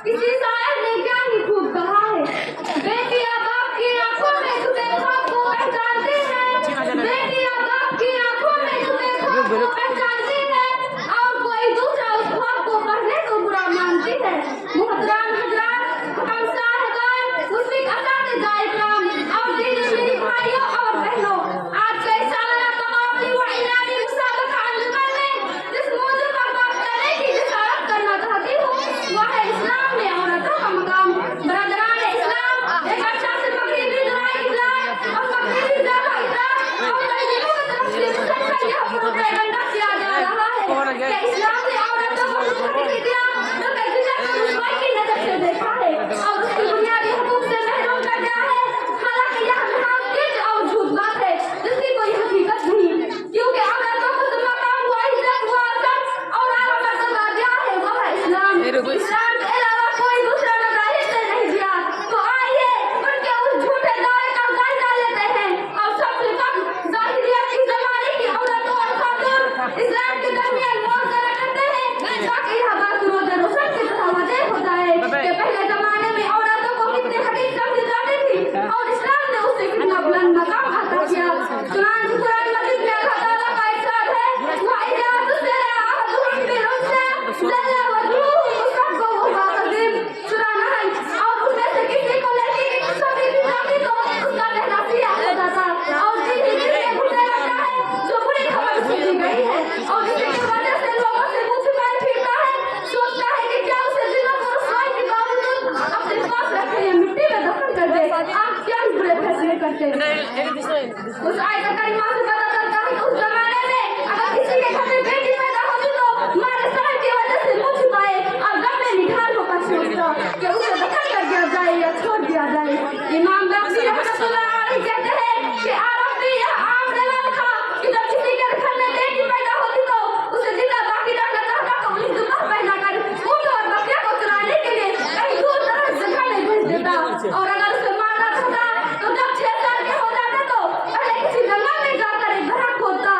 किसी शायर ने क्या ही खूब कहा है, बेटियां बाप की आंखों में छुपे ख्वाब को पहचानती है, बेटियां बाप की आंखों में छुपे ख्वाब को पहचानती है, और कोई दूसरा उस ख्वाब को पढ़ने को बुरा मानती है। मुहतरम हजरात, हम साहिबान, मुस्लिम असातिज़ा इकराम और दीनी भाइयों और बहनों, आज के सालाना तवाफ़ी व इलाही मुसाबका अंजुमन में जिस मौजू पर बात करने की इशारा करना चाहती हूँ, वह है इस्लाम में औरतों का मकाम। बरदरान इस्लाम, एक अच्छा से मगरिबी दुआई इलाज और मगरिबी ज़ाका इलाज और तहजीबों की तरफ से मुसलसल यह प्रोपेगेंडा किया जा रहा है कि इस्लाम ने औरतों को कुछ नहीं दिया, बल्कि दुनिया को रुसवाई की नजर से देखा है और उसकी बुनियादी हुकूक से महरूम कर दिया है। हालांकि यह महज गिर्ज और झूठ बात है जिसकी कोई हकीकत नहीं, क्योंकि औरतों को जो मकाम व इज्जत व अज़्ज़त और आला मर्तबा दिया है वह है इस्लाम। इस्लाम के अलावा कोई दूसरा मज़ाहिब से नहीं दिया। तो आइए उनके उस झूठे दावे का जायजा लेते हैं और सबसे कम ज़ाहिरियत की ज़माने की औरतों और खातून इस्लाम के दरमियान मुआवजा करते हैं, ताकि यह बात रोज़ रोशन की तरह वाज़ेह हो जाए कि पहले ज़माने में औरतों को कितनी हकीक समझी जाती थी और इस्लाम ने उसे कितना बुलंद मकाम अता किया। चुनांचे कुरान मजीद में अल्लाह ताला का इरशाद है, वाइदा तुसरा अहदुहुम बिरुस्सा ज़ल्ला वजहुहु मुसव्वद व कज़ीब। सुना है, और उसमें से किसी को लड़की की तस्वीर भी जाती तो उसका पहला सियाह हो जाता और धीरे धीरे घुटने लगता है जो बुरी खबर उसे दी गई है और इसी की वजह से लोगों से मुंह छुपाए फिरता है, सोचता है कि क्या उसे जिल्लत और रुसवाई के बावजूद अपने पास रखे ये मिट्टी में दफन कर दे। आप क्या ही बुरे फैसले करते हैं। उस आयत करीमा से पता चलता है कि उस जमाने में अगर किसी के घर में बेटी पैदा होती तो मारे शर्म की वजह से मुंह छुपाए और गम में निढाल होकर सोचता कि उसे दफन कर दिया जाए या छोड़ दिया जाए। इमाम गाज़ी रहमतुल्लाह अलैह कहते हैं कि अरब में यह आम रवाज था कि जब किसी के घर में बेटी पैदा होती तो उसे जिंदा बाकी रखना चाहता तो उन्हें जुब्बा पहनाकर ऊँट और बकरियों को चुराने के लिए कहीं दूर दराज जगह में भेज देता, और अगर उसे मारना चाहता तो जब 6 साल के हो जाते तो पहले किसी जंगल में जाकर एक घड़ा खोदता,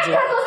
लीजिए। देखा तो